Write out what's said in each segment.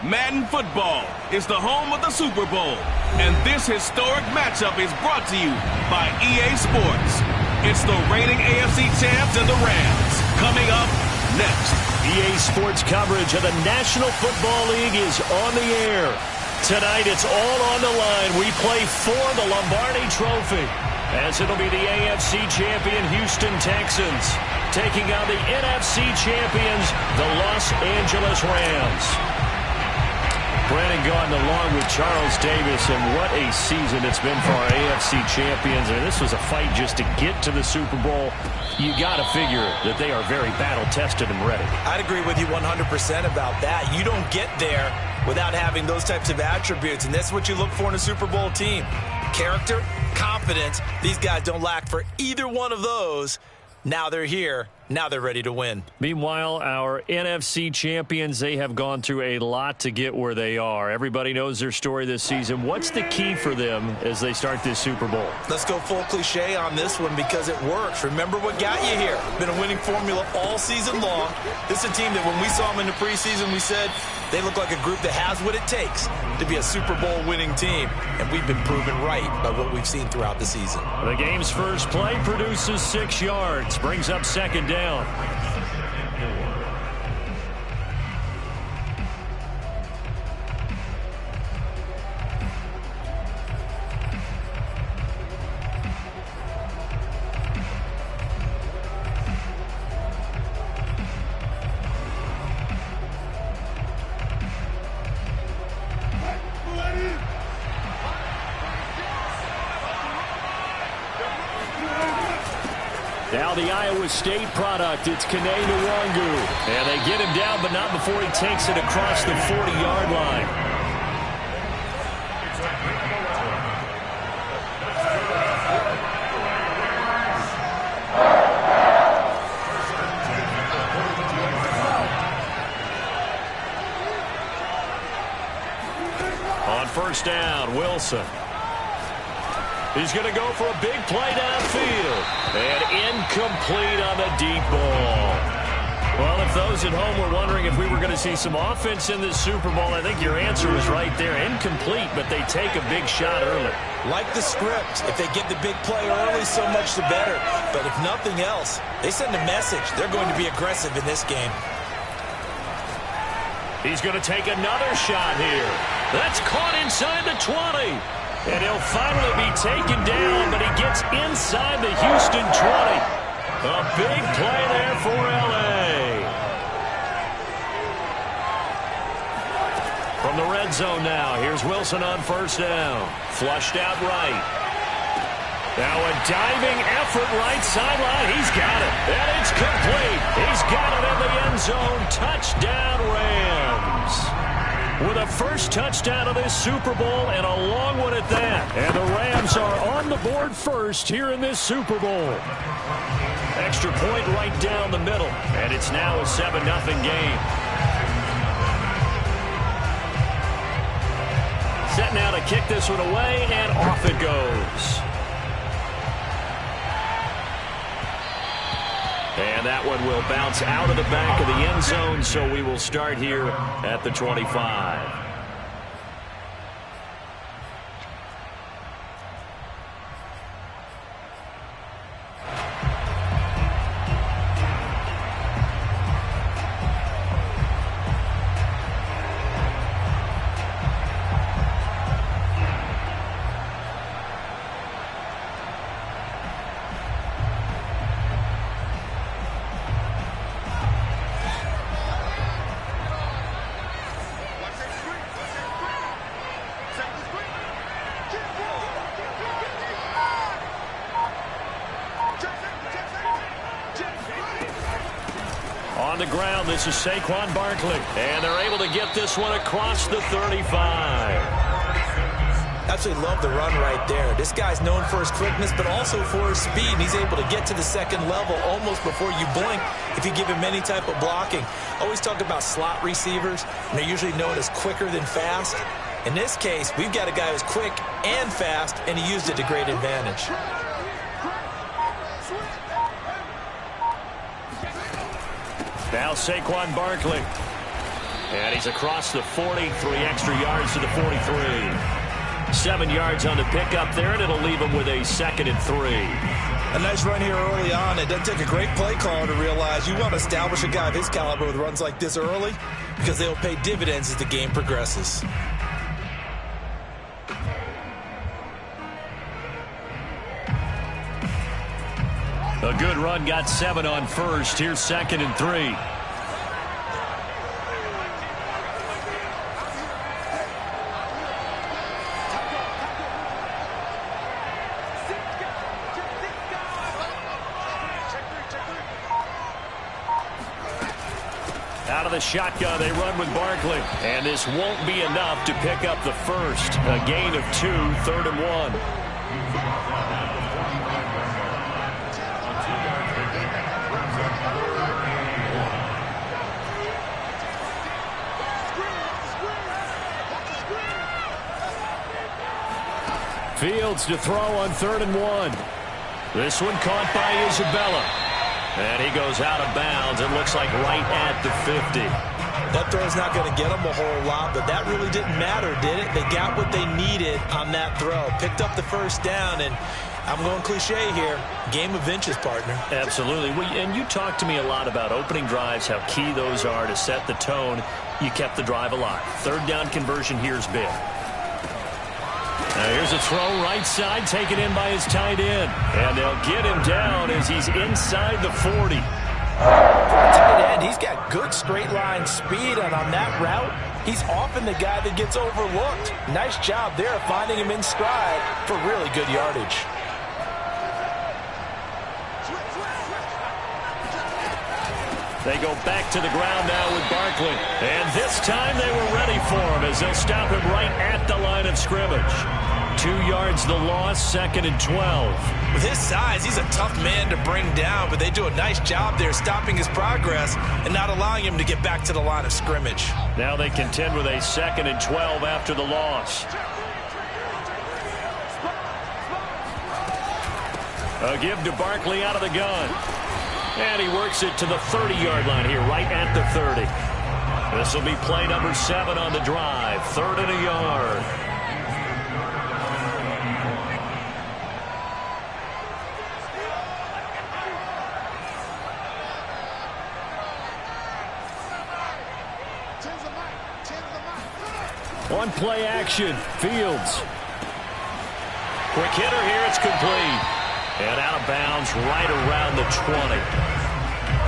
Madden Football is the home of the Super Bowl, and this historic matchup is brought to you by EA Sports. It's the reigning AFC champs and the Rams. Coming up next. EA Sports coverage of the National Football League is on the air. Tonight it's all on the line. We play for the Lombardi Trophy, as it'll be the AFC champion Houston Texans taking on the NFC champions, the Los Angeles Rams. Brandon Gaudin along with Charles Davis, and what a season it's been for our AFC champions. And this was a fight just to get to the Super Bowl. You got to figure that they are very battle-tested and ready. I'd agree with you 100% about that. You don't get there without having those types of attributes, and that's what you look for in a Super Bowl team. Character, confidence. These guys don't lack for either one of those. Now they're here. Now they're ready to win. Meanwhile, our NFC champions, they have gone through a lot to get where they are. Everybody knows their story this season. What's the key for them as they start this Super Bowl? Let's go full cliche on this one because it works. Remember what got you here. Been a winning formula all season long. This is a team that when we saw them in the preseason, we said they look like a group that has what it takes to be a Super Bowl winning team. And we've been proven right by what we've seen throughout the season. The game's first play produces 6 yards, brings up second down. Now the Iowa State product, it's Kene Nwangu. And they get him down, but not before he takes it across the 40-yard line. On first down, Wilson. He's going to go for a big play downfield. And incomplete on the deep ball. Well, if those at home were wondering if we were going to see some offense in this Super Bowl, I think your answer was right there. Incomplete, but they take a big shot early. Like the script, if they get the big play early, so much the better. But if nothing else, they send a message. They're going to be aggressive in this game. He's going to take another shot here. That's caught inside the 20. And he'll finally be taken down, but he gets inside the Houston 20. A big play there for L.A. From the red zone now, here's Wilson on first down. Flushed out right. Now a diving effort right sideline. He's got it. And it's complete. He's got it in the end zone. Touchdown, Rams. With a first touchdown of this Super Bowl and a long one at that. And the Rams are on the board first here in this Super Bowl. Extra point right down the middle. And it's now a 7-0 game. Set now to kick this one away, and off it goes. And that one will bounce out of the back of the end zone, so we will start here at the 25. On the ground, this is Saquon Barkley. And they're able to get this one across the 35. Absolutely love the run right there. This guy's known for his quickness, but also for his speed. And he's able to get to the second level almost before you blink if you give him any type of blocking. Always talk about slot receivers, and they're usually known as quicker than fast. In this case, we've got a guy who's quick and fast, and he used it to great advantage. Now Saquon Barkley. And he's across the 40, 3 extra yards to the 43. 7 yards on the pickup there, and it'll leave him with a 2nd and 3. A nice run here early on. It doesn't take a great play caller to realize you want to establish a guy of his caliber with runs like this early because they'll pay dividends as the game progresses. A good run, got 7 on first. Here's 2nd and 3. Out of the shotgun, they run with Barkley. And this won't be enough to pick up the first. A gain of 2, 3rd and 1. Fields to throw on 3rd and 1. This one caught by Isabella. And he goes out of bounds. It looks like right at the 50. That throw's not going to get them a whole lot, but that really didn't matter, did it? They got what they needed on that throw. Picked up the first down, and I'm going cliche here. Game of inches, partner. Absolutely. And you talked to me a lot about opening drives, how key those are to set the tone. You kept the drive alive. 3rd down conversion here's big. Now here's a throw right side taken in by his tight end. And they'll get him down as he's inside the 40. Tight end, he's got good straight line speed, and on that route, he's often the guy that gets overlooked. Nice job there finding him in stride for really good yardage. They go back to the ground now with Barkley. And this time they were ready for him as they'll stop him right at the line of scrimmage. 2 yards the loss, 2nd and 12. With his size, he's a tough man to bring down, but they do a nice job there stopping his progress and not allowing him to get back to the line of scrimmage. Now they contend with a 2nd and 12 after the loss. A give to Barkley out of the gun. And he works it to the 30-yard line here, right at the 30. This will be play number 7 on the drive. 3rd and a yard. One play action. Fields. Quick hitter here. It's complete. And out of bounds right around the 20.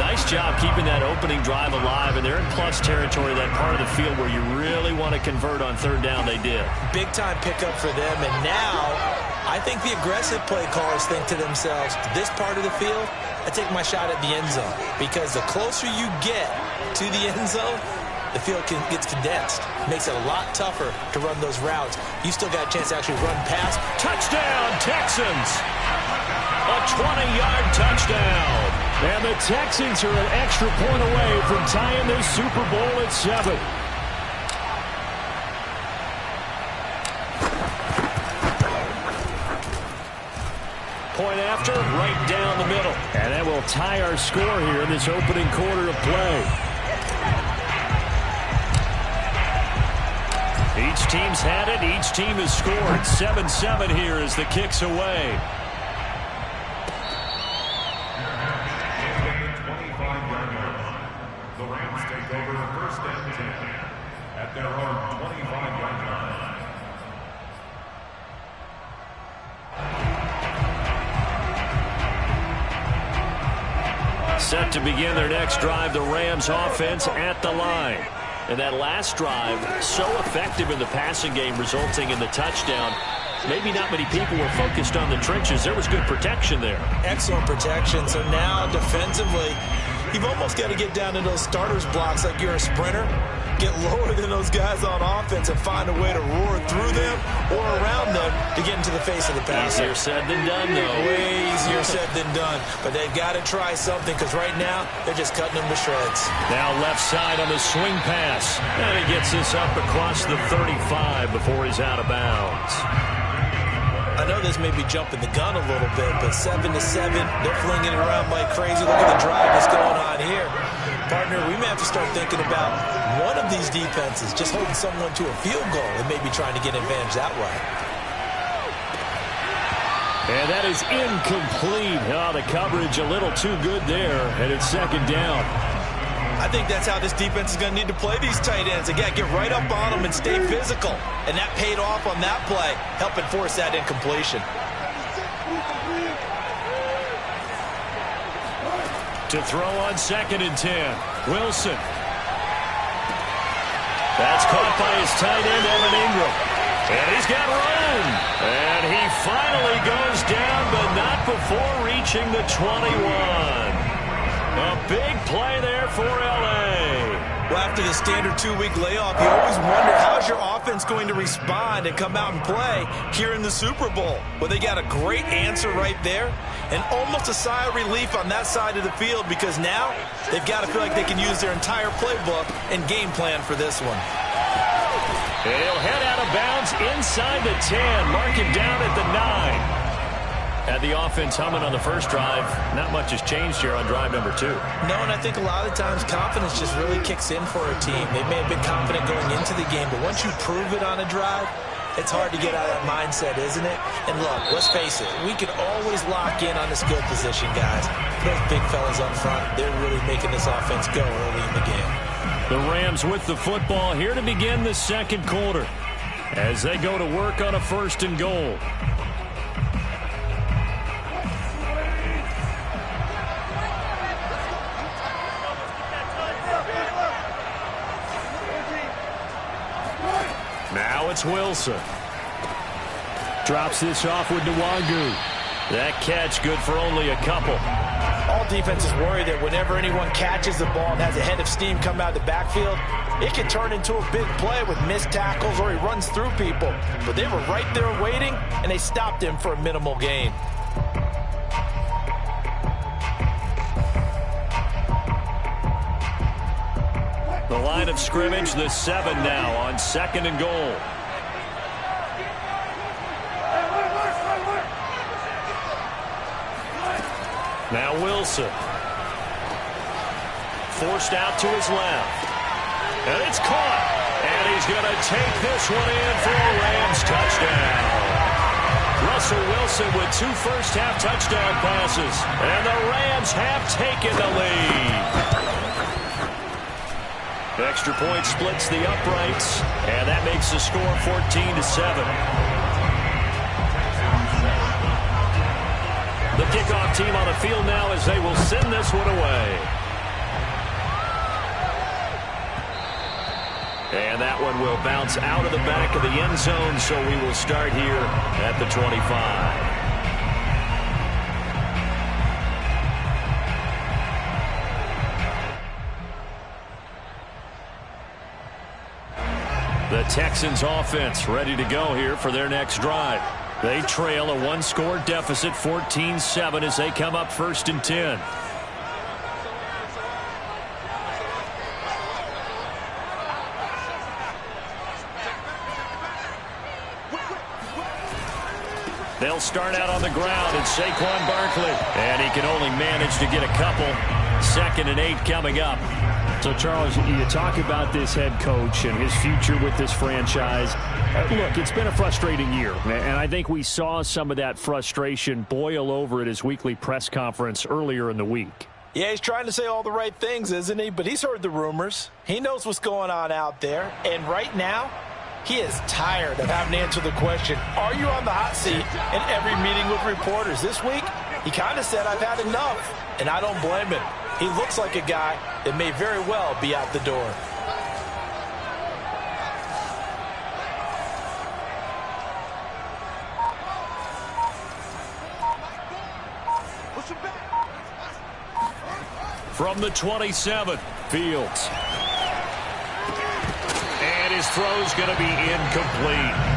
Nice job keeping that opening drive alive, and they're in plus territory, that part of the field where you really want to convert on 3rd down. They did. Big-time pickup for them, and now I think the aggressive play callers think to themselves, this part of the field, I take my shot at the end zone, because the closer you get to the end zone, the field gets condensed. Makes it a lot tougher to run those routes. You still got a chance to actually run past. Touchdown, Texans! A 20-yard touchdown. And the Texans are an extra point away from tying this Super Bowl at 7. Point after, right down the middle. And that will tie our score here in this opening quarter of play. Each team's had it. Each team has scored. 7-7 here as the kick's away. The Rams take over 1st and 10 at their own 25-yard line. Set to begin their next drive, the Rams offense at the line. And that last drive, so effective in the passing game, resulting in the touchdown. Maybe not many people were focused on the trenches. There was good protection there. Excellent protection. So now defensively, you've almost got to get down to those starters blocks like you're a sprinter. Get lower than those guys on offense and find a way to roar through them or around them to get into the face of the passer. Easier said than done, though. Way easier said than done. But they've got to try something, because right now they're just cutting them to shreds. Now left side on the swing pass. And he gets this up across the 35 before he's out of bounds. I know this may be jumping the gun a little bit, but 7-7, they're flinging it around like crazy. Look at the drive that's going on here. Partner, we may have to start thinking about one of these defenses just holding someone to a field goal and maybe trying to get an advantage that way. And that is incomplete. Oh, the coverage a little too good there, and it's second down. I think that's how this defense is going to need to play these tight ends. Again, get right up on them and stay physical. And that paid off on that play, helping force that incompletion. To throw on 2nd and 10. Wilson. That's caught by his tight end, Evan Ingram. And he's got room. And he finally goes down, but not before reaching the 21. A big play there for L.A. Well, after the standard 2-week layoff, you always wonder how's your offense going to respond and come out and play here in the Super Bowl. Well, they got a great answer right there and almost a sigh of relief on that side of the field because now they've got to feel like they can use their entire playbook and game plan for this one. He'll head out of bounds inside the 10, mark him down at the 9. Had the offense humming on the first drive. Not much has changed here on drive number 2. No, and I think a lot of times confidence just really kicks in for a team. They may have been confident going into the game, but once you prove it on a drive, it's hard to get out of that mindset, isn't it? And look, let's face it, we can always lock in on the skill position, guys. Those big fellas up front, they're really making this offense go early in the game. The Rams with the football here to begin the second quarter as they go to work on a 1st and goal. Now it's Wilson. Drops this off with Nwangu. That catch good for only a couple. All defenses worry that whenever anyone catches the ball and has a head of steam come out of the backfield, it can turn into a big play with missed tackles or he runs through people. But they were right there waiting, and they stopped him for a minimal gain. The line of scrimmage, the 7 now on 2nd and goal. Now Wilson. Forced out to his left. And it's caught. And he's going to take this one in for a Rams touchdown. Russell Wilson with 2 first-half touchdown passes. And the Rams have taken the lead. Extra point splits the uprights, and that makes the score 14-7. The kickoff team on the field now as they will send this one away. And that one will bounce out of the back of the end zone, so we will start here at the 25. The Texans offense ready to go here for their next drive. They trail a 1-score deficit, 14-7, as they come up 1st and 10. They'll start out on the ground. It's Saquon Barkley. And he can only manage to get a couple. 2nd and 8 coming up. So, Charles, you talk about this head coach and his future with this franchise. Look, it's been a frustrating year, and I think we saw some of that frustration boil over at his weekly press conference earlier in the week. Yeah, he's trying to say all the right things, isn't he? But he's heard the rumors. He knows what's going on out there. And right now, he is tired of having to answer the question, are you on the hot seat in every meeting with reporters? This week, he kind of said, I've had enough, and I don't blame him. He looks like a guy that may very well be out the door. From the 27, Fields. And his throw's going to be incomplete.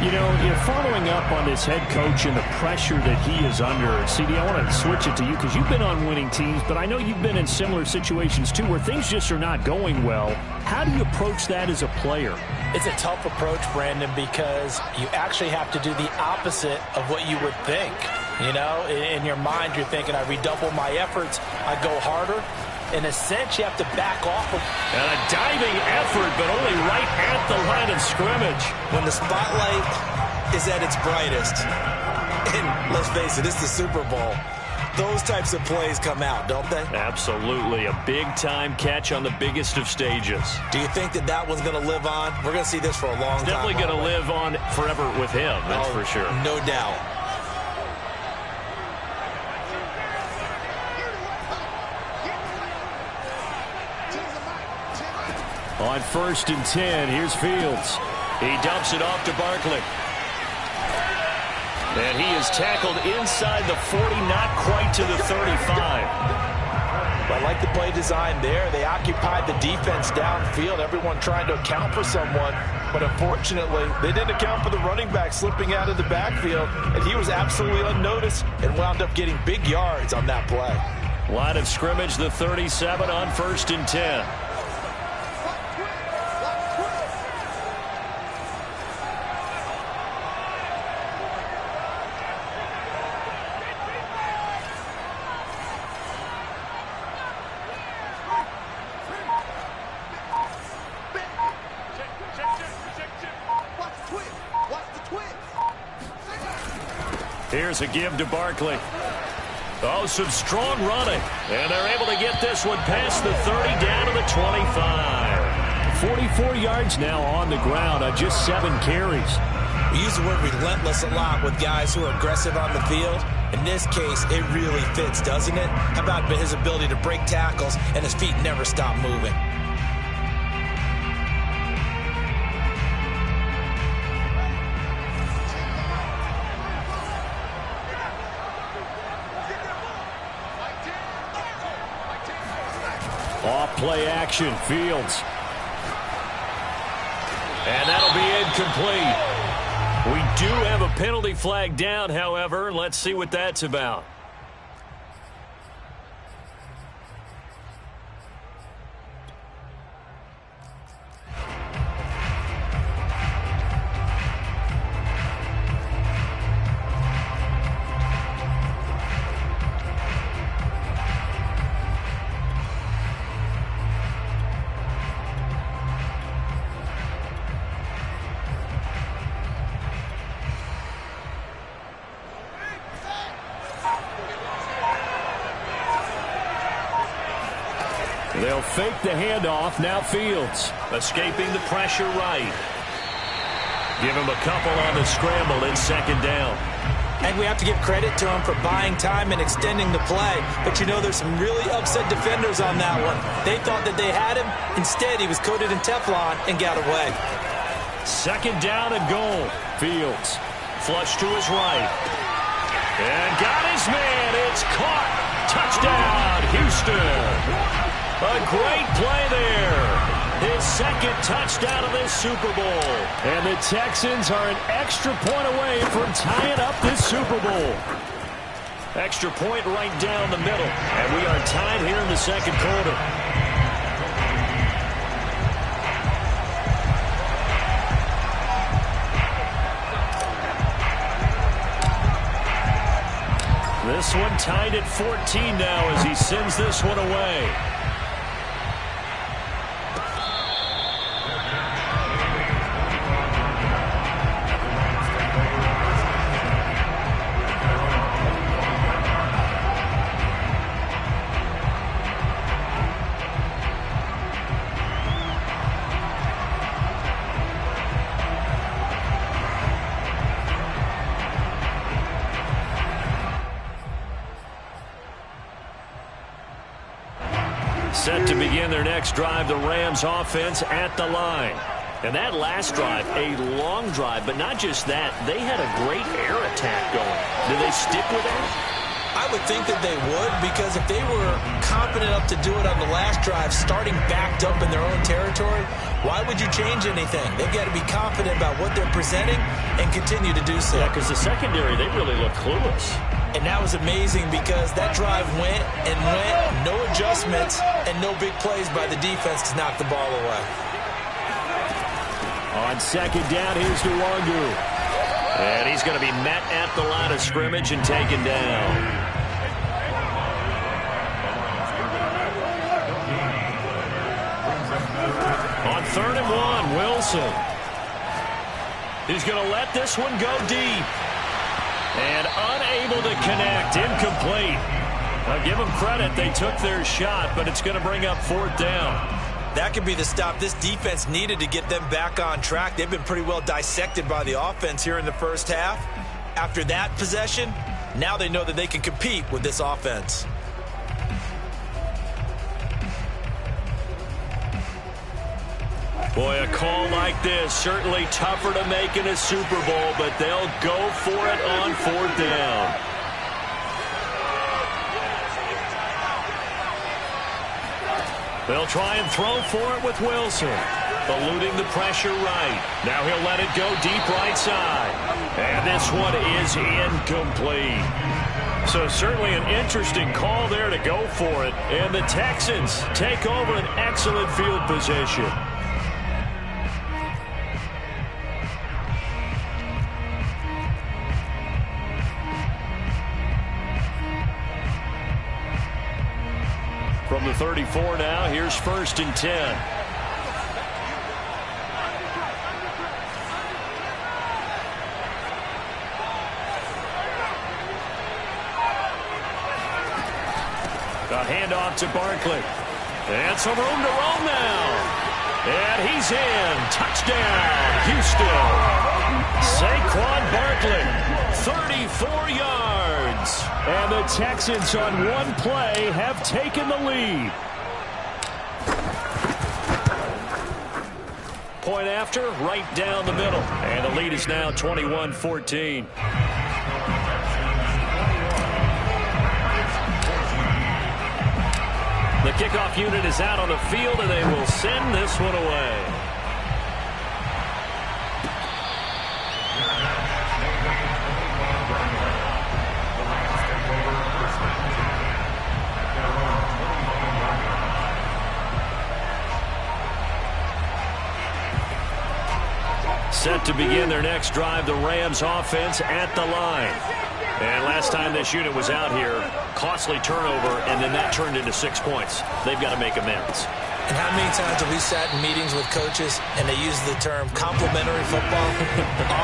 You know, you're following up on this head coach and the pressure that he is under. CD, I want to switch it to you because you've been on winning teams, but I know you've been in similar situations too where things just are not going well. How do you approach that as a player? It's a tough approach, Brandon, because you actually have to do the opposite of what you would think. You know, in your mind, you're thinking, I redouble my efforts, I go harder. In a sense, you have to back off of. And a diving effort, but only right at the line of scrimmage. When the spotlight is at its brightest, and let's face it, it's the Super Bowl, those types of plays come out, don't they? Absolutely. A big-time catch on the biggest of stages. Do you think that that one's going to live on? We're going to see this for a long time. Definitely going to live on forever with him, that's for sure. No doubt. On 1st and 10, here's Fields. He dumps it off to Barkley. And he is tackled inside the 40, not quite to the 35. I like the play design there. They occupied the defense downfield, everyone trying to account for someone. But unfortunately, they didn't account for the running back slipping out of the backfield. And he was absolutely unnoticed and wound up getting big yards on that play. Line of scrimmage, the 37 on 1st and 10. Here's a give to Barkley. Oh, some strong running. And they're able to get this one past the 30 down to the 25. 44 yards now on the ground on just 7 carries. We use the word relentless a lot with guys who are aggressive on the field. In this case, it really fits, doesn't it? How about his ability to break tackles and his feet never stop moving? Off play action, Fields. And that'll be incomplete. We do have a penalty flag down, however. Let's see what that's about. They'll fake the handoff. Now Fields. Escaping the pressure right. Give him a couple on the scramble in 2nd down. And we have to give credit to him for buying time and extending the play. But you know, there's some really upset defenders on that one. They thought that they had him. Instead, he was coated in Teflon and got away. 2nd down and goal. Fields. Flush to his right. And got his man. It's caught. Touchdown, Houston. A great play there. His 2nd touchdown of this Super Bowl. And the Texans are an extra point away from tying up this Super Bowl. Extra point right down the middle. And we are tied here in the 2nd quarter. This one tied at 14 now as he sends this one away. Set to begin their next drive, the Rams offense at the line. And that last drive, a long drive, but not just that. They had a great air attack going. Do they stick with that? I would think that they would, because if they were confident enough to do it on the last drive, starting backed up in their own territory, why would you change anything? They've got to be confident about what they're presenting and continue to do so. Yeah, because the secondary, they really look clueless. And that was amazing because that drive went and went, no adjustments, and no big plays by the defense to knock the ball away. On 2nd down, here's Nwangu. And he's going to be met at the line of scrimmage and taken down. 3rd and 1, Wilson. He's going to let this one go deep. And unable to connect, incomplete. I'll give them credit, they took their shot, but it's going to bring up 4th down. That could be the stop this defense needed to get them back on track. They've been pretty well dissected by the offense here in the first half. After that possession, now they know that they can compete with this offense. Boy, a call like this, certainly tougher to make in a Super Bowl, but they'll go for it on 4th down. They'll try and throw for it with Wilson. Eluding the pressure right. Now he'll let it go deep right side. And this one is incomplete. So certainly an interesting call there to go for it. And the Texans take over an excellent field position. From the 34 now, here's 1st and 10. A handoff to Barkley. And some room to roam now. And he's in. Touchdown, Houston. Saquon Barkley, 34 yards. And the Texans on one play have taken the lead. Point after, right down the middle. And the lead is now 21-14. The kickoff unit is out on the field, and they will send this one away. Set to begin their next drive, the Rams offense at the line. And last time this unit was out here, costly turnover, and then that turned into 6 points. They've got to make amends. And how many times have we sat in meetings with coaches and they use the term complementary football?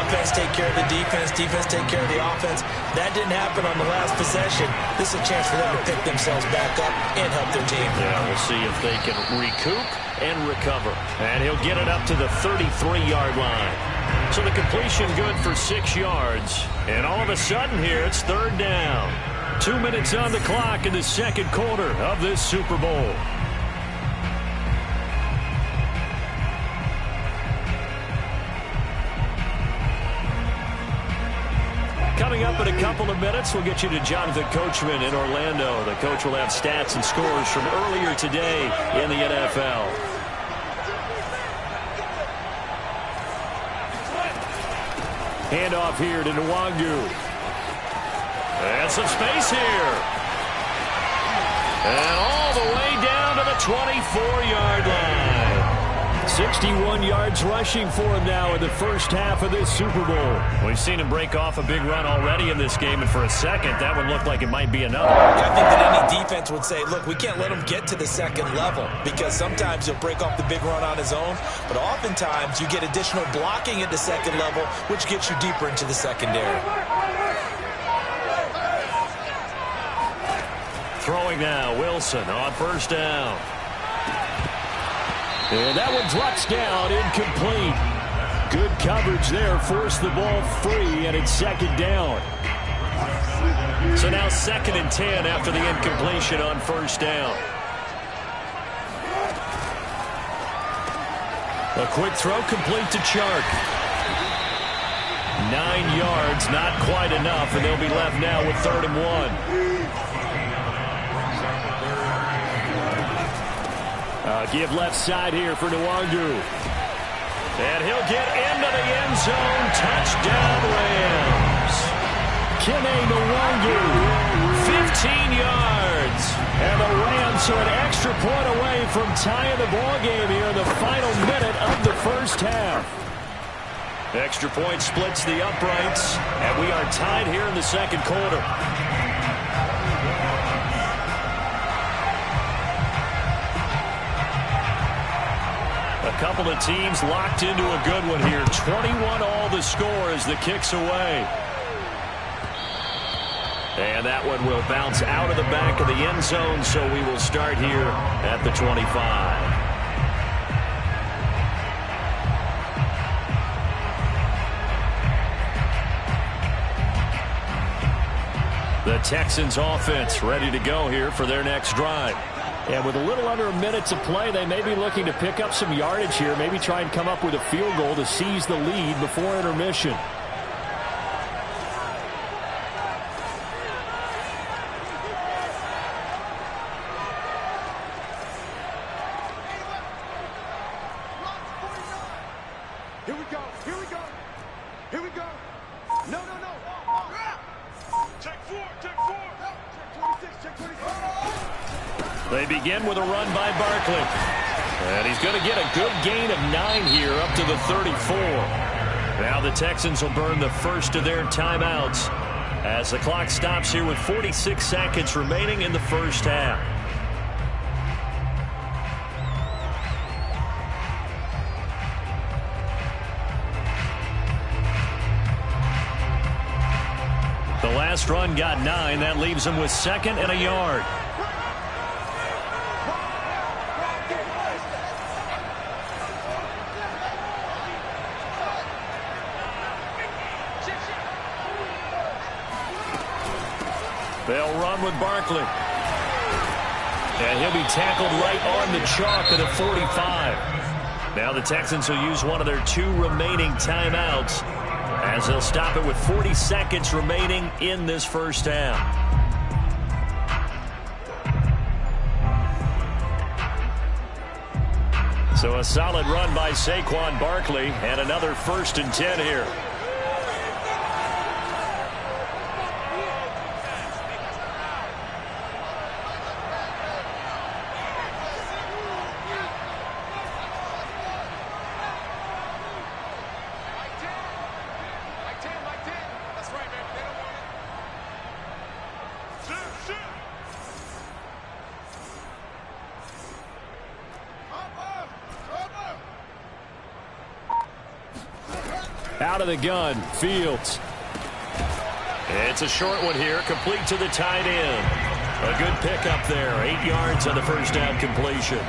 Offense take care of the defense, defense take care of the offense. That didn't happen on the last possession. This is a chance for them to pick themselves back up and help their team. Yeah, we'll see if they can recoup and recover. And he'll get it up to the 33-yard line. So the completion good for 6 yards. And all of a sudden here, it's 3rd down. 2 minutes on the clock in the second quarter of this Super Bowl. Coming up in a couple of minutes, we'll get you to Jonathan Coachman in Orlando. The coach will have stats and scores from earlier today in the NFL. Handoff here to Nwangu. And some space here. And all the way down to the 24-yard line. 61 yards rushing for him now in the first half of this Super Bowl. We've seen him break off a big run already in this game, and for a second, that one looked like it might be another. I think that any defense would say, look, we can't let him get to the second level, because sometimes he'll break off the big run on his own, but oftentimes you get additional blocking at the second level, which gets you deeper into the secondary. Throwing now, Wilson on 1st down. And that one drops down, incomplete. Good coverage there, forced the ball free, and it's 2nd down. So now 2nd and 10 after the incompletion on 1st down. A quick throw complete to Chark. 9 yards, not quite enough, and they'll be left now with 3rd and 1. Give left side here for Nwangu. And he'll get into the end zone. Touchdown, Rams. Kene Nwangu, 15 yards. And the Rams are an extra point away from tying the ball game here in the final minute of the first half. Extra point splits the uprights, and we are tied here in the second quarter. A couple of teams locked into a good one here. 21 all the score as the kick's away. And that one will bounce out of the back of the end zone, so we will start here at the 25. The Texans offense ready to go here for their next drive. And with a little under a minute to play, they may be looking to pick up some yardage here, maybe try and come up with a field goal to seize the lead before intermission. Here we go. Here we go. Here we go. No, no, no. Check 4. Check 4. Check 26. Check 25. They begin with a run by Barkley. And he's going to get a good gain of 9 here up to the 34. Now the Texans will burn the first of their timeouts as the clock stops here with 46 seconds remaining in the first half. The last run got 9. That leaves him with 2nd and a yard. They'll run with Barkley. And he'll be tackled right on the chalk at the 45. Now the Texans will use one of their 2 remaining timeouts as they'll stop it with 40 seconds remaining in this first half. So a solid run by Saquon Barkley and another 1st and 10 here. Out of the gun, Fields. It's a short one here, complete to the tight end. A good pickup there, 8 yards on the first down completion.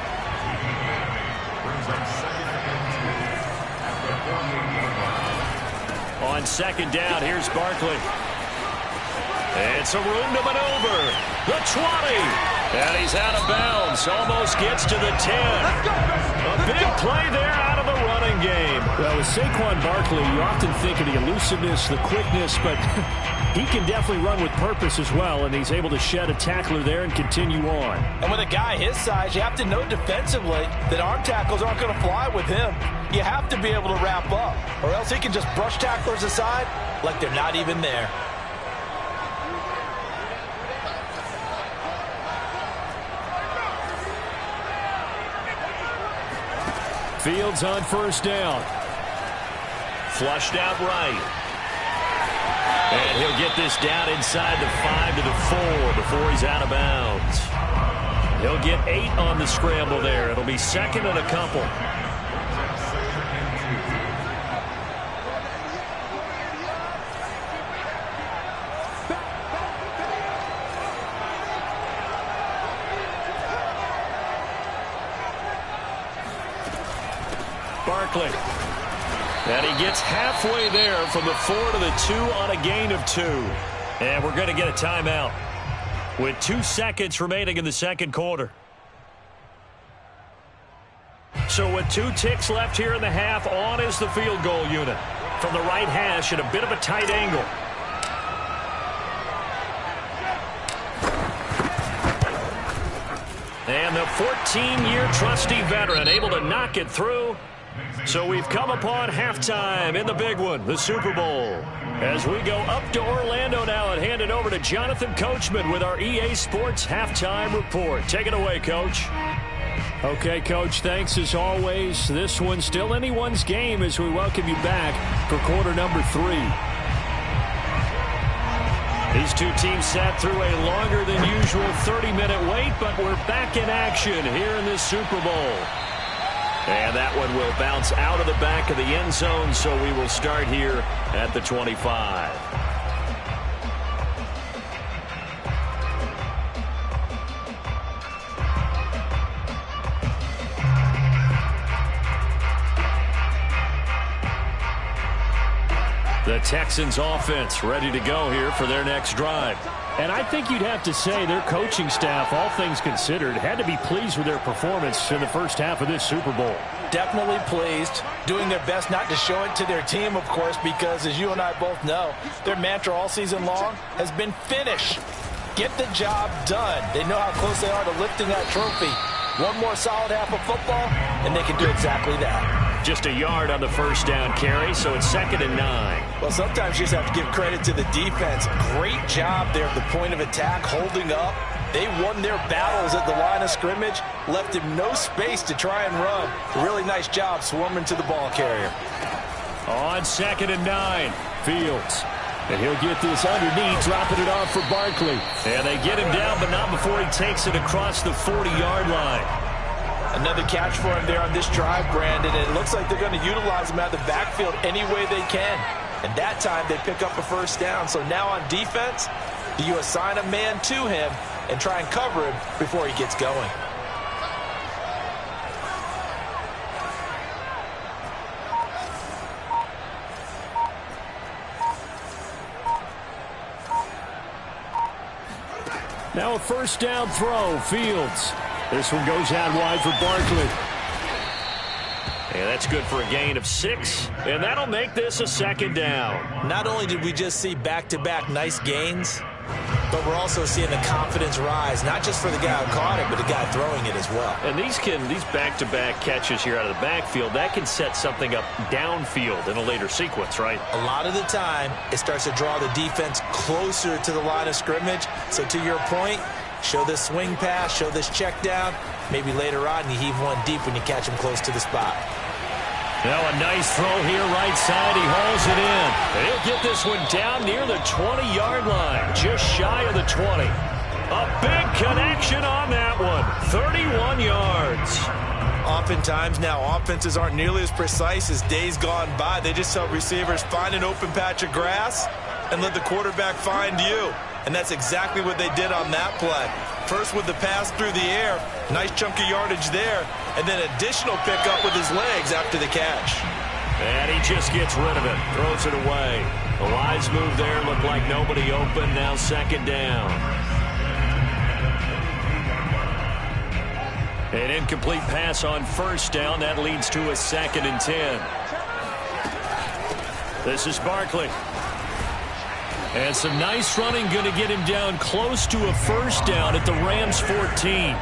On 2nd down, here's Barkley. It's a room to maneuver. The 20. And he's out of bounds. Almost gets to the 10. A big play there out of the running game. Well, with Saquon Barkley, you often think of the elusiveness, the quickness, but he can definitely run with purpose as well, and he's able to shed a tackler there and continue on. And with a guy his size, you have to know defensively that arm tackles aren't going to fly with him. You have to be able to wrap up, or else he can just brush tacklers aside like they're not even there. Fields on 1st down. Flushed out right. And he'll get this down inside the 5 to the 4 before he's out of bounds. He'll get 8 on the scramble there. It'll be 2nd and a couple. Barkley. And he gets halfway there from the 4 to the 2 on a gain of 2. And we're going to get a timeout with 2 seconds remaining in the second quarter. So with 2 ticks left here in the half, on is the field goal unit. From the right hash at a bit of a tight angle. And the 14-year trusty veteran able to knock it through. So we've come upon halftime in the big one, the Super Bowl. As we go up to Orlando now and hand it over to Jonathan Coachman with our EA Sports Halftime Report. Take it away, Coach. Okay, Coach, thanks as always. This one's still anyone's game as we welcome you back for quarter number 3. These 2 teams sat through a longer than usual 30-minute wait, but we're back in action here in this Super Bowl. And that one will bounce out of the back of the end zone, so we will start here at the 25. The Texans offense ready to go here for their next drive. And I think you'd have to say their coaching staff, all things considered, had to be pleased with their performance in the first half of this Super Bowl. Definitely pleased, doing their best not to show it to their team, of course, because as you and I both know, their mantra all season long has been finish. Get the job done. They know how close they are to lifting that trophy. One more solid half of football, and they can do exactly that. Just a yard on the first down carry, so it's 2nd and 9. Well, sometimes you just have to give credit to the defense. Great job there at the point of attack, holding up. They won their battles at the line of scrimmage, left him no space to try and run. A really nice job swarming to the ball carrier. On 2nd and 9, Fields. And he'll get this underneath, dropping it off for Barkley. And they get him down, but not before he takes it across the 40-yard line. Another catch for him there on this drive, Brandon, and it looks like they're going to utilize him out of the backfield any way they can. And that time they pick up a first down. So now on defense, you assign a man to him and try and cover him before he gets going. Now a first down throw, Fields. This one goes out wide for Barkley. And that's good for a gain of 6, and that'll make this a 2nd down. Not only did we just see back-to-back nice gains, but we're also seeing the confidence rise, not just for the guy who caught it, but the guy throwing it as well. And these back-to-back catches here out of the backfield, that can set something up downfield in a later sequence, right? A lot of the time, it starts to draw the defense closer to the line of scrimmage. So to your point, show this swing pass, show this check down. Maybe later on you heave one deep when you catch him close to the spot. Now a nice throw here right side. He hauls it in. And he'll get this one down near the 20-yard line, just shy of the 20. A big connection on that one. 31 yards. Oftentimes now offenses aren't nearly as precise as days gone by. They just tell receivers, find an open patch of grass and let the quarterback find you. And that's exactly what they did on that play. First with the pass through the air, nice chunk of yardage there, and then additional pickup with his legs after the catch. And he just gets rid of it, throws it away. A wise move there, looked like nobody open, now 2nd down. An incomplete pass on first down, that leads to a 2nd and 10. This is Barkley. And some nice running, going to get him down close to a first down at the Rams 14.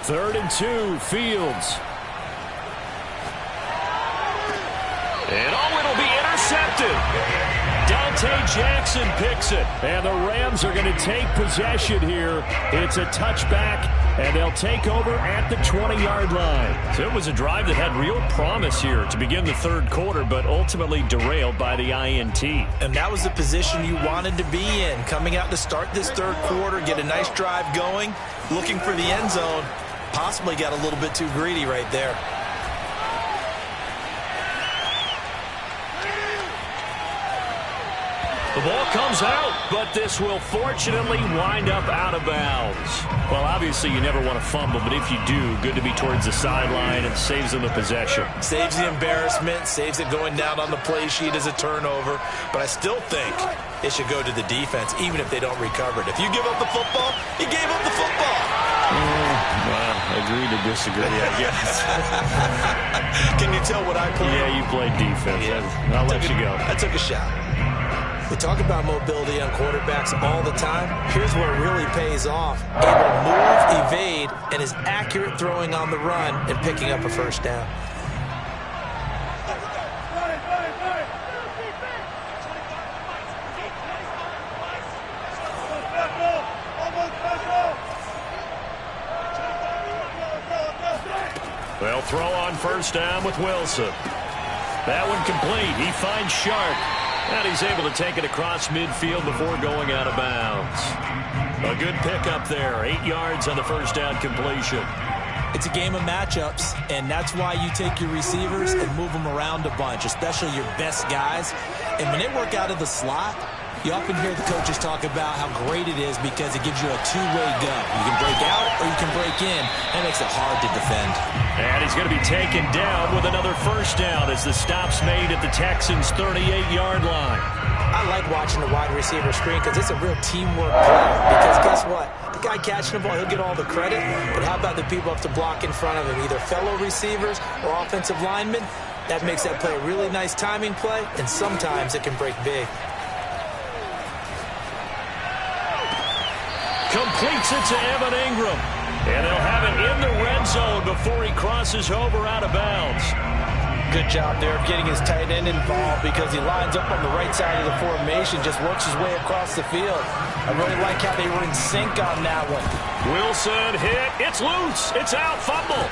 Third and 2, Fields. And it'll be intercepted. Dante Jackson picks it. And the Rams are going to take possession here. It's a touchback, and they'll take over at the 20-yard line. So it was a drive that had real promise here to begin the third quarter, but ultimately derailed by the INT. And that was the position you wanted to be in, coming out to start this third quarter, get a nice drive going, looking for the end zone. Possibly got a little bit too greedy right there. The ball comes out, but this will fortunately wind up out of bounds. Well, obviously you never want to fumble, but if you do, good to be towards the sideline and saves them the possession. Saves the embarrassment, saves it going down on the play sheet as a turnover. But I still think it should go to the defense, even if they don't recover it. If you give up the football, you gave up the football. Well, agree to disagree, I guess. Can you tell what I played? Yeah, you played defense. Yeah. I'll let you go. I took a shot. We talk about mobility on quarterbacks all the time. Here's where it really pays off. Able to move, evade, and is accurate throwing on the run and picking up a first down. They'll throw on first down with Wilson. That one complete. He finds Shark. And he's able to take it across midfield before going out of bounds. A good pickup there. 8 yards on the first down completion. It's a game of matchups, and that's why you take your receivers and move them around a bunch, especially your best guys. And when they work out of the slot, you often hear the coaches talk about how great it is because it gives you a two-way go. You can break out or you can break in. That makes it hard to defend. And he's going to be taken down with another first down as the stop's made at the Texans' 38-yard line. I like watching the wide receiver screen because it's a real teamwork play. Because guess what? The guy catching the ball, he'll get all the credit. But how about the people up to block in front of him, either fellow receivers or offensive linemen? That makes that play a really nice timing play, and sometimes it can break big. Completes it to Evan Ingram. And they'll have it in the red zone before he crosses over out of bounds. Good job there of getting his tight end involved because he lines up on the right side of the formation, just works his way across the field. I really like how they were in sync on that one. Wilson hit. It's loose. It's out. Fumble.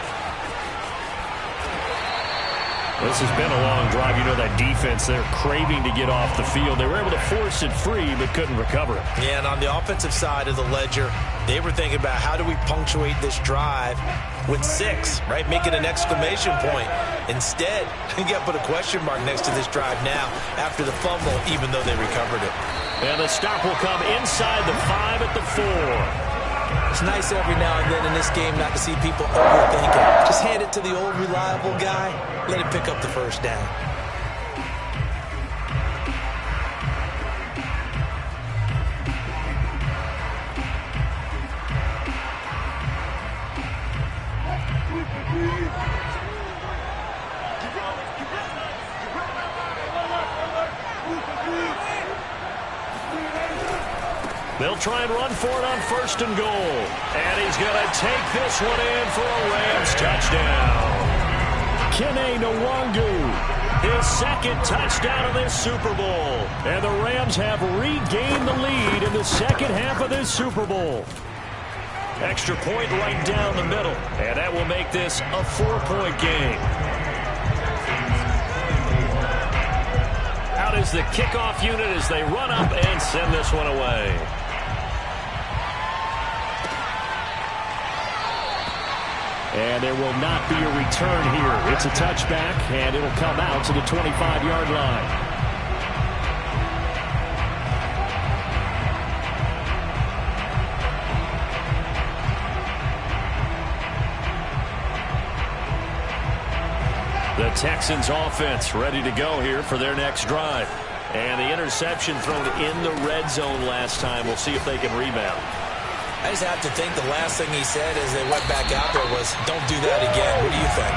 This has been a long drive. You know that defense, they're craving to get off the field. They were able to force it free but couldn't recover it. Yeah, and on the offensive side of the ledger, they were thinking about how do we punctuate this drive with 6, right? Make it an exclamation point. Instead, you got to put a question mark next to this drive now after the fumble, even though they recovered it. And the stop will come inside the 5 at the 4. It's nice every now and then in this game not to see people overthink it. Just hand it to the old reliable guy. Let him pick up the first down. They'll try and run for it on first and goal. And he's going to take this one in for a Rams touchdown. Kene Nwangu, his second touchdown of this Super Bowl. And the Rams have regained the lead in the second half of this Super Bowl. Extra point right down the middle. And that will make this a 4-point game. Out is the kickoff unit as they run up and send this one away. And there will not be a return here. It's a touchback, and it'll come out to the 25-yard line. The Texans offense ready to go here for their next drive. And the interception thrown in the red zone last time. We'll see if they can rebound. I just have to think the last thing he said as they went back out there was, don't do that again. What do you think?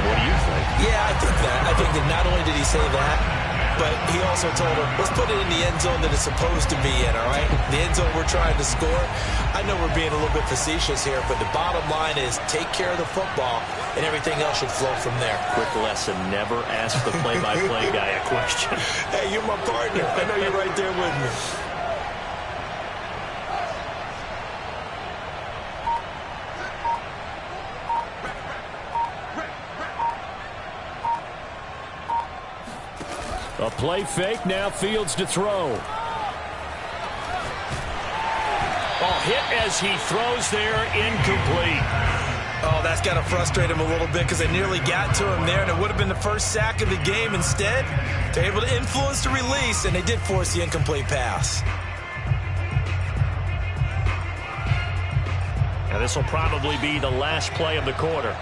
What do you think? Yeah, I think that. I think that not only did he say that, but he also told him, let's put it in the end zone that it's supposed to be in, all right? The end zone we're trying to score. I know we're being a little bit facetious here, but the bottom line is take care of the football, and everything else should flow from there. Quick lesson, never ask the play-by-play guy a question. Hey, you're my partner. I know you're right there with me. A play fake, now Fields to throw. Oh, hit as he throws there, incomplete. Oh, that's got to frustrate him a little bit because they nearly got to him there, and it would have been the first sack of the game. Instead, they're able to influence the release, and they did force the incomplete pass. And this will probably be the last play of the quarter.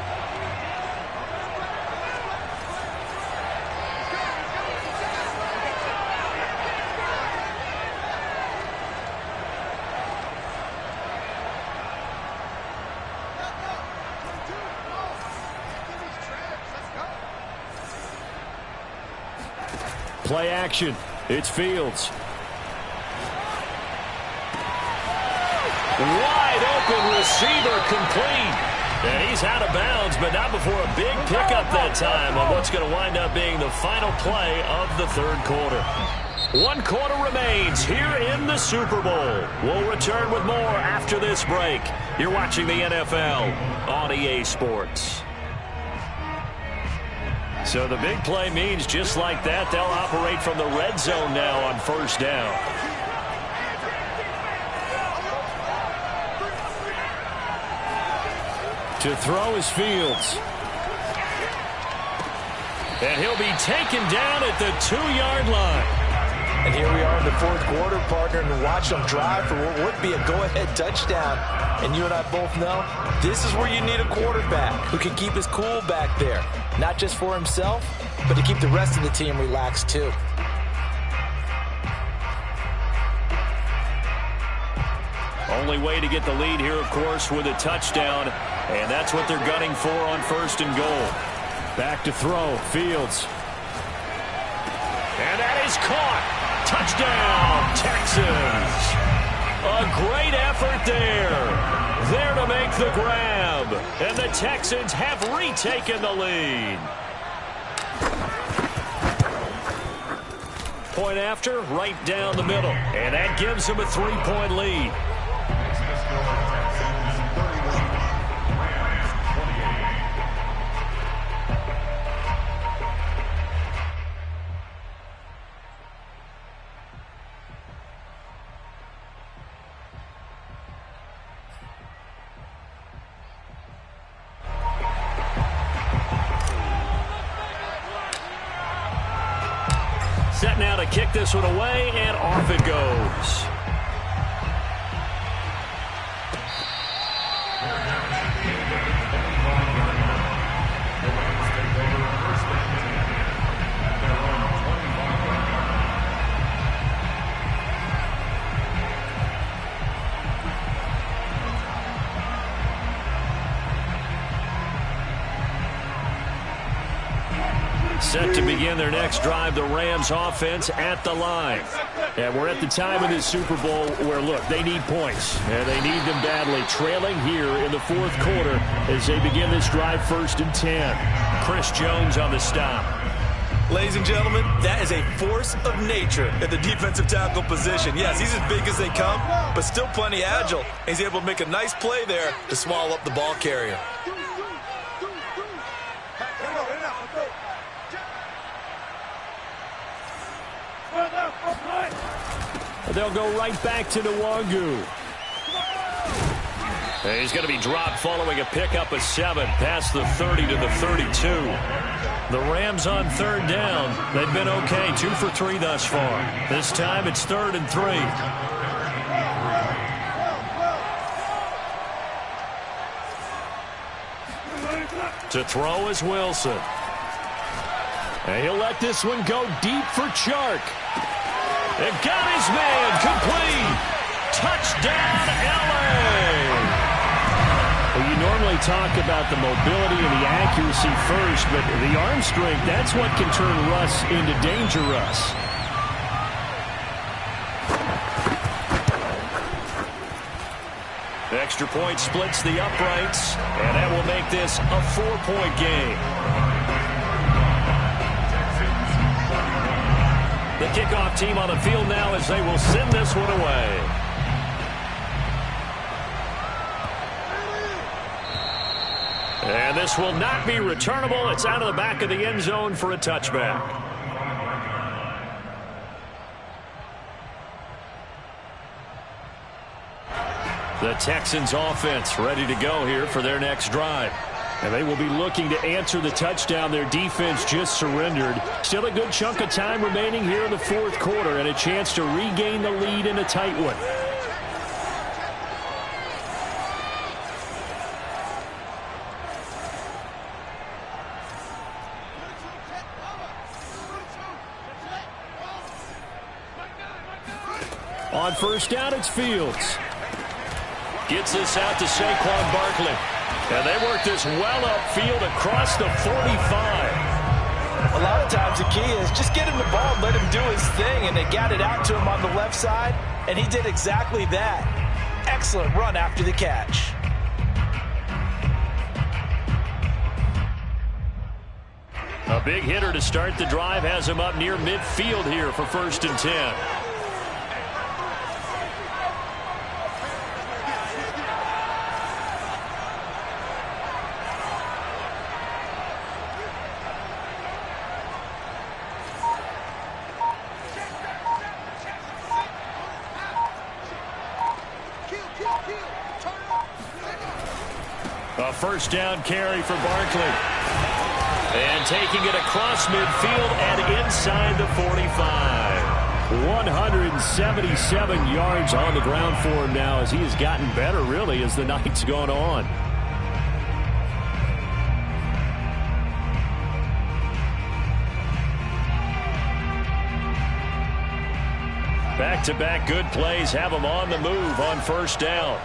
Play action. It's Fields. Wide open receiver complete. And he's out of bounds, but not before a big pickup that time on what's going to wind up being the final play of the third quarter. 1 quarter remains here in the Super Bowl. We'll return with more after this break. You're watching the NFL on EA Sports. So the big play means just like that, they'll operate from the red zone now on first down. To throw is Fields. And he'll be taken down at the 2-yard line. And here we are in the 4th quarter, partner, and watch them drive for what would be a go-ahead touchdown. And you and I both know this is where you need a quarterback who can keep his cool back there. Not just for himself, but to keep the rest of the team relaxed too. Only way to get the lead here, of course, with a touchdown. And that's what they're gunning for on 1st and goal. Back to throw, Fields. And that is caught. Touchdown, Texans. A great effort there. There to make the grab. And the Texans have retaken the lead. Point after, right down the middle. And that gives them a 3-point lead. Set now to kick this one away, and off it goes. Set to begin their next drive, the Rams offense at the line. And we're at the time of this Super Bowl where, look, they need points. And they need them badly. Trailing here in the 4th quarter as they begin this drive 1st and 10. Chris Jones on the stop. Ladies and gentlemen, that is a force of nature at the defensive tackle position. Yes, he's as big as they come, but still plenty agile. He's able to make a nice play there to swallow up the ball carrier. They'll go right back to Nwangu. And he's going to be dropped following a pickup of 7 past the 30 to the 32. The Rams on 3rd down. They've been okay, 2 for 3 thus far. This time it's 3rd and 3. To throw is Wilson. And he'll let this one go deep for Chark. And got his man complete. Touchdown, LA. Well, you normally talk about the mobility and the accuracy first, but the arm strength, that's what can turn Russ into Danger Russ. The extra point splits the uprights, and that will make this a 4-point game. The kickoff team on the field now as they will send this one away. And this will not be returnable. It's out of the back of the end zone for a touchback. The Texans offense ready to go here for their next drive. And they will be looking to answer the touchdown their defense just surrendered. Still a good chunk of time remaining here in the 4th quarter and a chance to regain the lead in a tight one. On 1st down, it's Fields. Gets this out to Saquon Barkley. And they work this well upfield across the 45. A lot of times the key is just get him the ball and let him do his thing, and they got it out to him on the left side, and he did exactly that. Excellent run after the catch. A big hitter to start the drive has him up near midfield here for 1st and 10. A 1st down carry for Barkley. And taking it across midfield and inside the 45. 177 yards on the ground for him now as he has gotten better, really, as the night's gone on. Back-to-back good plays have him on the move on 1st down.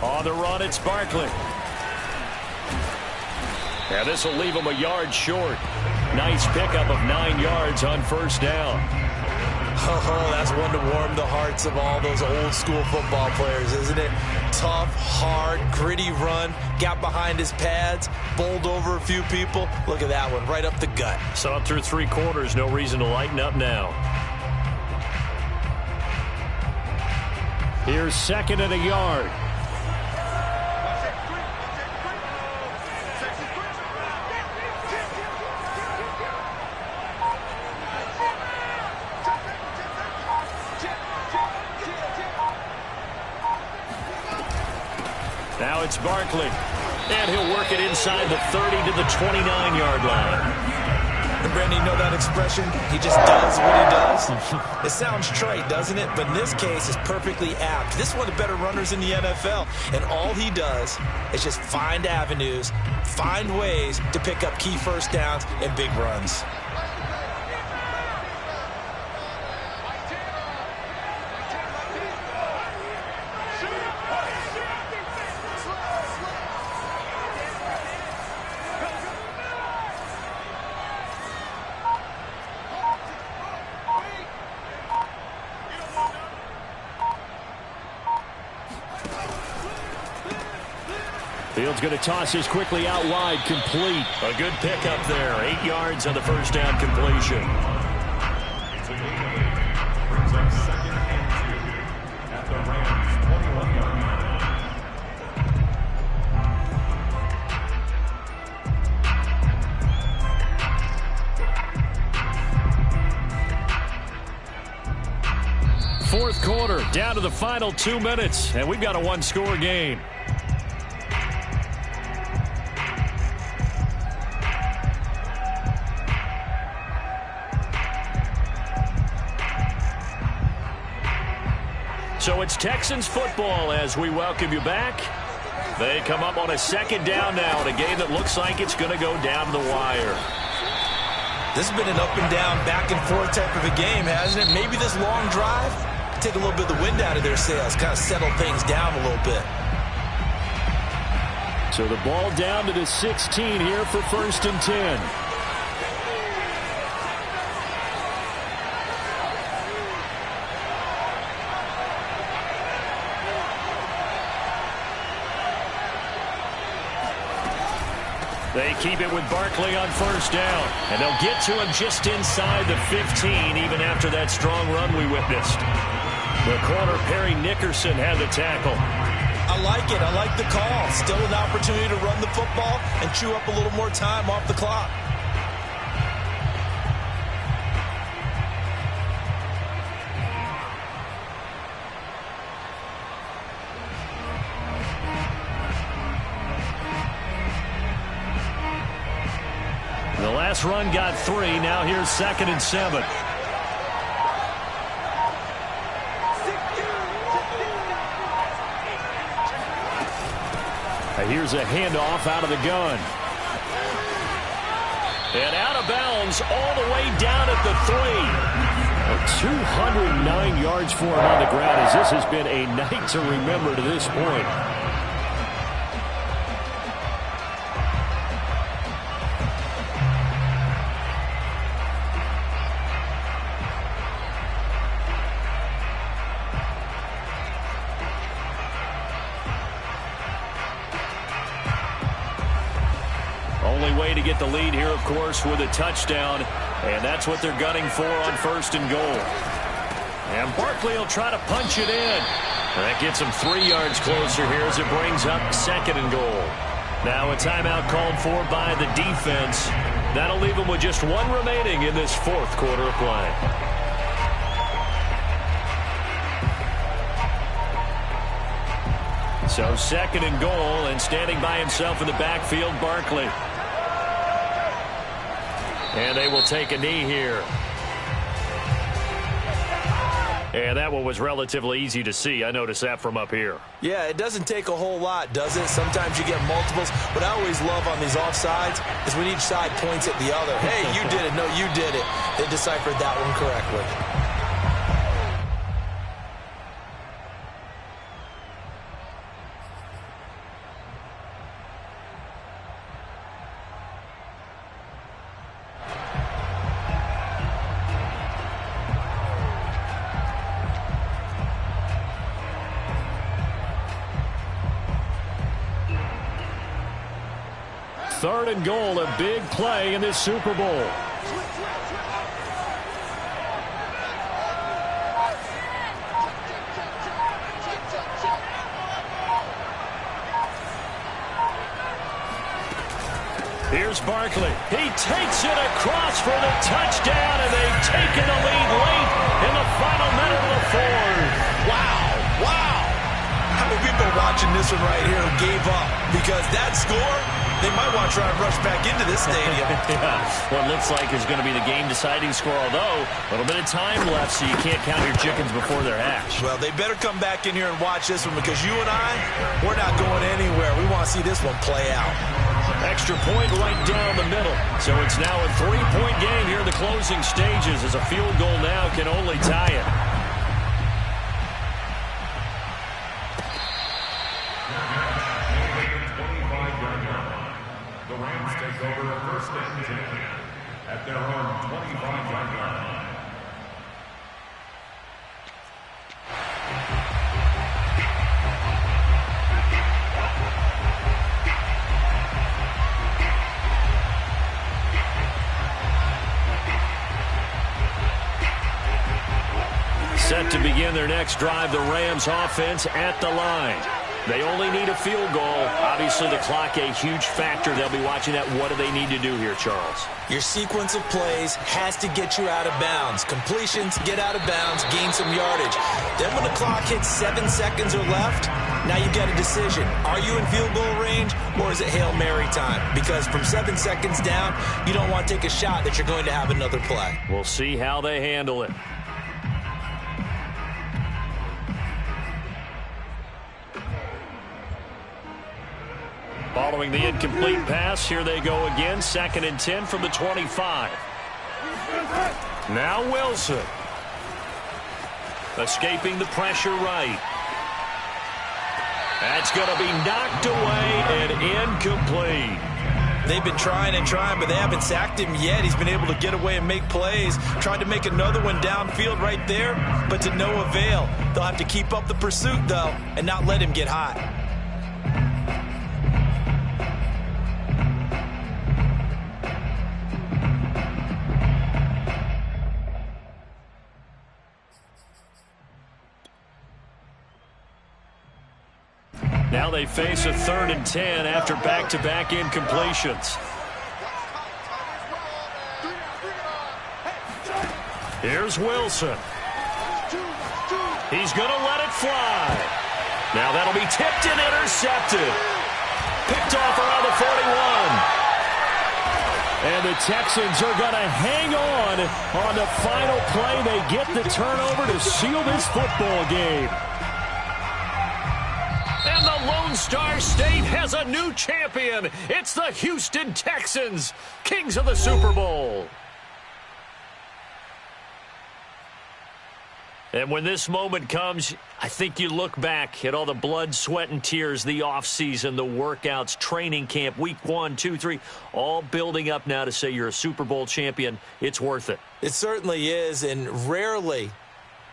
On the run, it's Barkley. And this will leave him a yard short. Nice pickup of 9 yards on 1st down. Oh, that's one to warm the hearts of all those old school football players, isn't it? Tough, hard, gritty run. Got behind his pads, bowled over a few people. Look at that one, right up the gut. Saw it through 3 quarters. No reason to lighten up now. Here's 2nd and a yard. Now it's Barkley. And he'll work it inside the 30 to the 29-yard line. And Brandon, you know that expression? He just does what he does. It sounds trite, doesn't it? But in this case, it's perfectly apt. This is one of the better runners in the NFL. And all he does is just find avenues, find ways to pick up key 1st downs and big runs. Fields going to toss this quickly out wide, complete. A good pickup there. 8 yards on the 1st down completion. Brings up 2nd and 2 at the Rams' 21-yard line. 4th quarter, down to the final 2 minutes, and we've got a 1-score game. So it's Texans football as we welcome you back. They come up on a 2nd down now in a game that looks like it's going to go down to the wire. This has been an up and down, back and forth type of a game, hasn't it? Maybe this long drive take a little bit of the wind out of their sails, kind of settle things down a little bit. So the ball down to the 16 here for 1st and 10. They keep it with Barkley on 1st down. And they'll get to him just inside the 15, even after that strong run we witnessed. The corner, Perry Nickerson, had the tackle. I like it. I like the call. Still an opportunity to run the football and chew up a little more time off the clock. The last run got 3. Now here's 2nd and 7. Here's a handoff out of the gun. And out of bounds all the way down at the 3. 209 yards for him on the ground, as this has been a night to remember to this point. Only way to get the lead here, of course, with a touchdown. And that's what they're gunning for on 1st and goal. And Barkley will try to punch it in. And that gets him 3 yards closer here as it brings up 2nd and goal. Now a timeout called for by the defense. That'll leave them with just 1 remaining in this 4th quarter of play. So 2nd and goal, and standing by himself in the backfield, Barkley. And they will take a knee here. And that one was relatively easy to see. I noticed that from up here. Yeah, it doesn't take a whole lot, does it? Sometimes you get multiples. What I always love on these offsides is when each side points at the other. Hey, you did it. No, you did it. They deciphered that one correctly. Third and goal, a big play in this Super Bowl. Here's Barkley. He takes it across for the touchdown, and they've taken the lead late in the final minute of the 4th. Wow, wow. How many people watching this one right here gave up? Because that score, they might want to try and rush back into this stadium. Yeah, what looks like is going to be the game-deciding score, although a little bit of time left, so you can't count your chickens before they're hatched. Well, they better come back in here and watch this one, because you and I, we're not going anywhere. We want to see this one play out. Extra point right down the middle. So it's now a 3-point game here in the closing stages, as a field goal now can only tie it. Over 1st and 10 at their own 25-yard line. Set to begin their next drive, the Rams offense at the line. They only need a field goal. Obviously, the clock a huge factor. They'll be watching that. What do they need to do here, Charles? Your sequence of plays has to get you out of bounds. Completions, get out of bounds, gain some yardage. Then when the clock hits 7 seconds or left, now you've got a decision. Are you in field goal range, or is it Hail Mary time? Because from 7 seconds down, you don't want to take a shot that you're going to have another play. We'll see how they handle it. Following the incomplete pass, here they go again. 2nd and 10 from the 25. Now Wilson. Escaping the pressure right. That's going to be knocked away and incomplete. They've been trying and trying, but they haven't sacked him yet. He's been able to get away and make plays. Tried to make another one downfield right there, but to no avail. They'll have to keep up the pursuit, though, and not let him get hot. Now they face a 3rd and 10 after back-to-back incompletions. Here's Wilson. He's going to let it fly. Now that'll be tipped and intercepted. Picked off around the 41. And the Texans are going to hang on the final play. They get the turnover to seal this football game. And the Lone Star State has a new champion. It's the Houston Texans, kings of the Super Bowl. And when this moment comes, I think you look back at all the blood, sweat, and tears, the offseason, the workouts, training camp, week 1, 2, 3, all building up now to say you're a Super Bowl champion. It's worth it. It certainly is, and rarely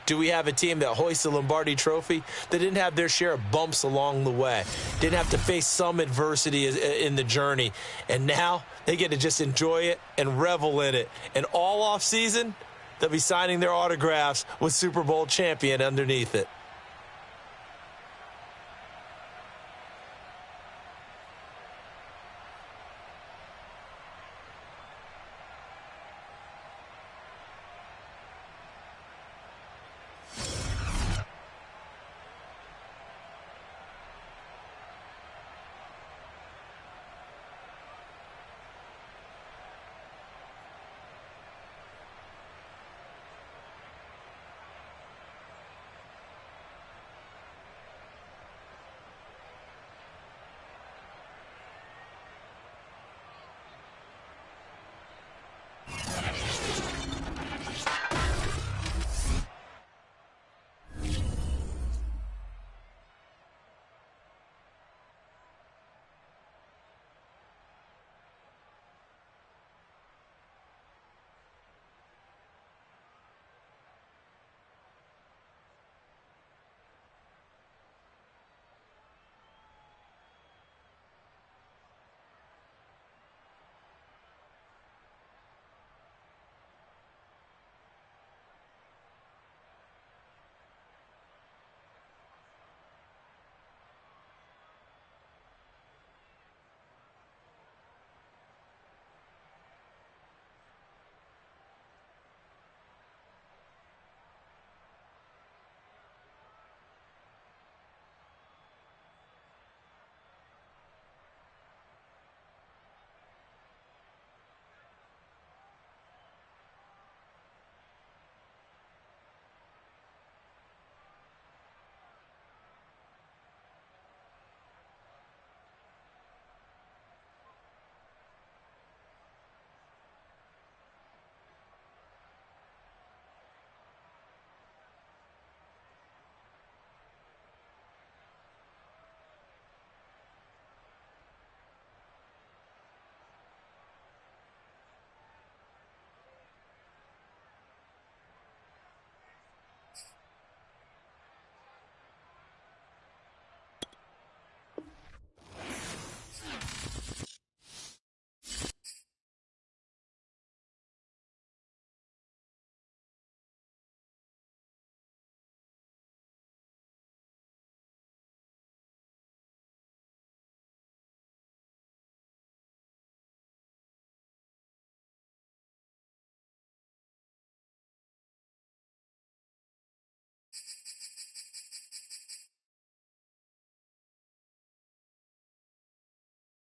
do we have a team that hoists the Lombardi Trophy that didn't have their share of bumps along the way, didn't have to face some adversity in the journey, and now they get to just enjoy it and revel in it. And all offseason, they'll be signing their autographs with Super Bowl champion underneath it.